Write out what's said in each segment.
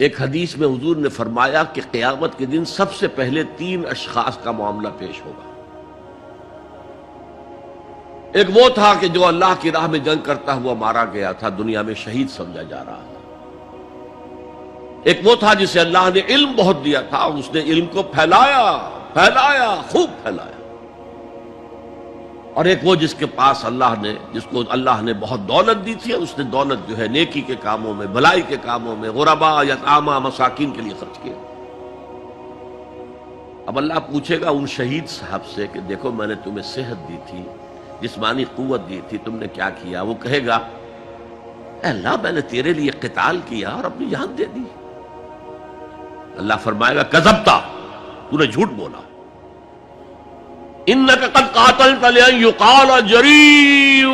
ایک حدیث میں حضور نے فرمایا کہ قیامت کے دن سب سے پہلے 3 اشخاص کا معاملہ پیش ہوگا۔ ایک وہ تھا کہ جو اللہ کی راہ میں جنگ کرتا ہوا مارا گیا تھا، دنیا میں شہید سمجھا جا رہا تھا۔ ایک وہ تھا جسے اللہ نے علم بہت دیا تھا اور اس نے علم کو پھیلایا، خوب پھیلایا۔ اور ایک وہ جس کو اللہ نے بہت دولت دی تھی اور اس نے دولت جو ہے نیکی کے کاموں میں، بھلائی کے کاموں میں، غرباء، یتامیٰ، مساکین کے لیے خرچ کیا۔ اب اللہ پوچھے گا ان شہید صاحب سے کہ دیکھو میں نے تمہیں صحت دی تھی، جسمانی قوت دی تھی، تم نے کیا کیا؟ وہ کہے گا اے اللہ میں نے تیرے لیے قتال کیا اور اپنی جان دے دی۔ اللہ فرمائے گا کذبتا، تو نے جھوٹ بولا، انک قد قاتلت لأن یقال جریء،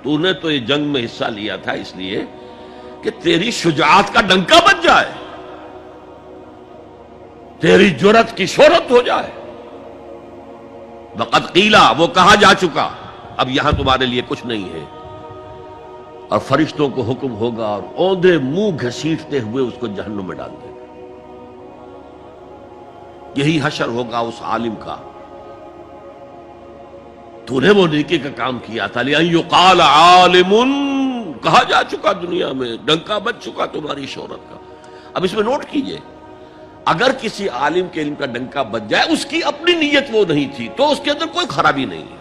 تو نے تو یہ جنگ میں حصہ لیا تھا اس لیے کہ تیری شجاعت کا ڈنکا بج جائے، تیری جرت کی شہرت ہو جائے۔ وقد قیلا، وہ کہا جا چکا، اب یہاں تمہارے لیے کچھ نہیں ہے۔ اور فرشتوں کو حکم ہوگا اور اوندھے منہ گھسیٹتے ہوئے اس کو جہنم میں ڈال دے گا۔ یہی حشر ہوگا اس عالم کا، تو نے وہ نیکی کا کام کیا تھا، لأن یقال عالم، کہا جا چکا دنیا میں، ڈنکا بج چکا تمہاری شہرت کا۔ اب اس میں نوٹ کیجئے، اگر کسی عالم کے علم کا ڈنکا بج جائے، اس کی اپنی نیت وہ نہیں تھی تو اس کے اندر کوئی خرابی نہیں ہے۔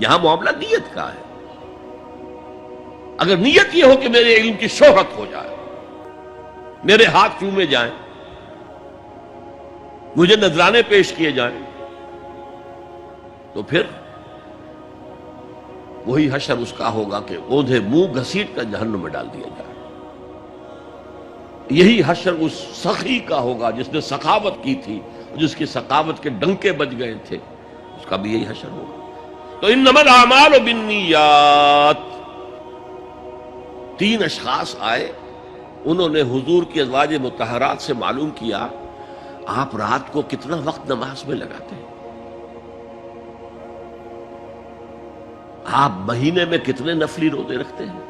یہاں معاملہ نیت کا ہے۔ اگر نیت یہ ہو کہ میرے علم کی شہرت ہو جائے، میرے ہاتھ چومے جائیں، مجھے نذرانے پیش کیے جائیں، تو پھر وہی حشر اس کا ہوگا کہ اوندھے منہ گھسیٹ کر جہنم میں ڈال دیا جائے۔ یہی حشر اس سخی کا ہوگا جس نے سخاوت کی تھی، جس کی سخاوت کے ڈنکے بج گئے تھے، اس کا بھی یہی حشر ہوگا۔ تو انما الاعمال بالنیات، 3 اشخاص آئے، انہوں نے حضور کی ازواج مطہرات سے معلوم کیا آپ رات کو کتنا وقت نماز میں لگاتے ہیں، آپ مہینے میں کتنے نفلی روزے رکھتے ہیں۔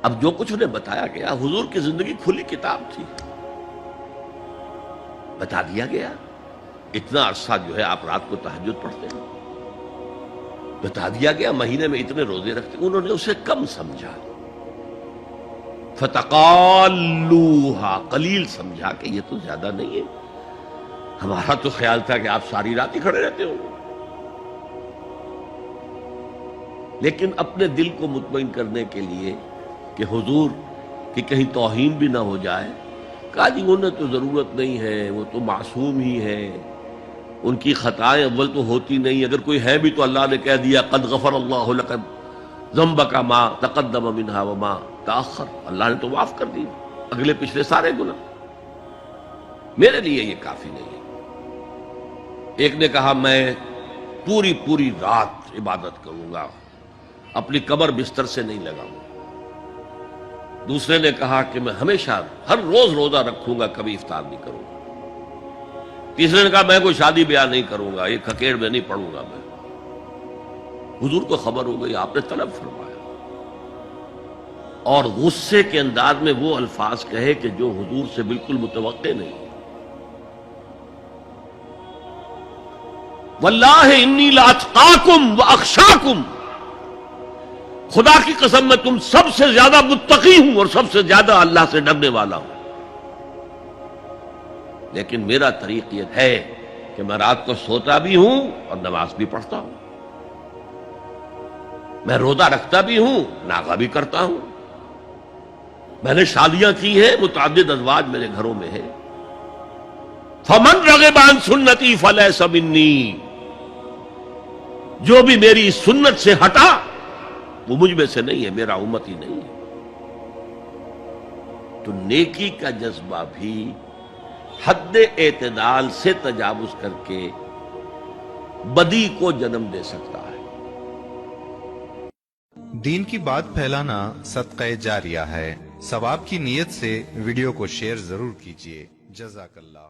اب جو کچھ انہیں بتایا گیا، حضور کی زندگی کھلی کتاب تھی، بتا دیا گیا اتنا عرصہ جو ہے آپ رات کو تہجد پڑھتے ہیں، بتا دیا گیا مہینے میں اتنے روزے رکھتے ہیں۔ انہوں نے اسے کم سمجھا، فتقالوہا، قلیل سمجھا کہ یہ تو زیادہ نہیں ہے، ہمارا تو خیال تھا کہ آپ ساری رات ہی کھڑے رہتے ہو۔ لیکن اپنے دل کو مطمئن کرنے کے لیے کہ حضور کی کہیں توہین بھی نہ ہو جائے، کہا جی انہیں تو ضرورت نہیں ہے، وہ تو معصوم ہی ہے، ان کی خطائیں اول تو ہوتی نہیں، اگر کوئی ہے بھی تو اللہ نے کہہ دیا قد غفر اللہ لک ذنبک ما تقدم منہا وما تاخر، اللہ نے تو معاف کر دی اگلے پچھلے سارے گناہ، میرے لیے یہ کافی نہیں ہے۔ ایک نے کہا میں پوری رات عبادت کروں گا، اپنی کمر بستر سے نہیں لگاؤں گا۔ دوسرے نے کہا کہ میں ہمیشہ ہر روز روزہ رکھوں گا، کبھی افطار نہیں کروں گا۔ تیسرے نے کہا میں کوئی شادی بیاہ نہیں کروں گا، ایک کھکیڑ میں نہیں پڑوں گا میں۔ حضور کو خبر ہو گئی، آپ نے طلب فرمایا اور غصے کے انداز میں وہ الفاظ کہے کہ جو حضور سے بالکل متوقع نہیں۔ واللہ انی لاتقاکم واخشاکم، خدا کی قسم میں تم سب سے زیادہ متقی ہوں اور سب سے زیادہ اللہ سے ڈرنے والا ہوں، لیکن میرا طریق یہ ہے کہ میں رات کو سوتا بھی ہوں اور نماز بھی پڑھتا ہوں، میں روزہ رکھتا بھی ہوں، ناغہ بھی کرتا ہوں، میں نے شادیاں کی ہیں، متعدد ازواج میرے گھروں میں ہے۔ فمن رغب عن سنتی فلیس منی، جو بھی میری سنت سے ہٹا وہ مجھ میں سے نہیں ہے، میرا امت ہی نہیں ہے۔ تو نیکی کا جذبہ بھی حد اعتدال سے تجاوز کر کے بدی کو جنم دے سکتا ہے۔ دین کی بات پھیلانا صدقہ جاریہ ہے، ثواب کی نیت سے ویڈیو کو شیئر ضرور کیجیے۔ جزاک اللہ۔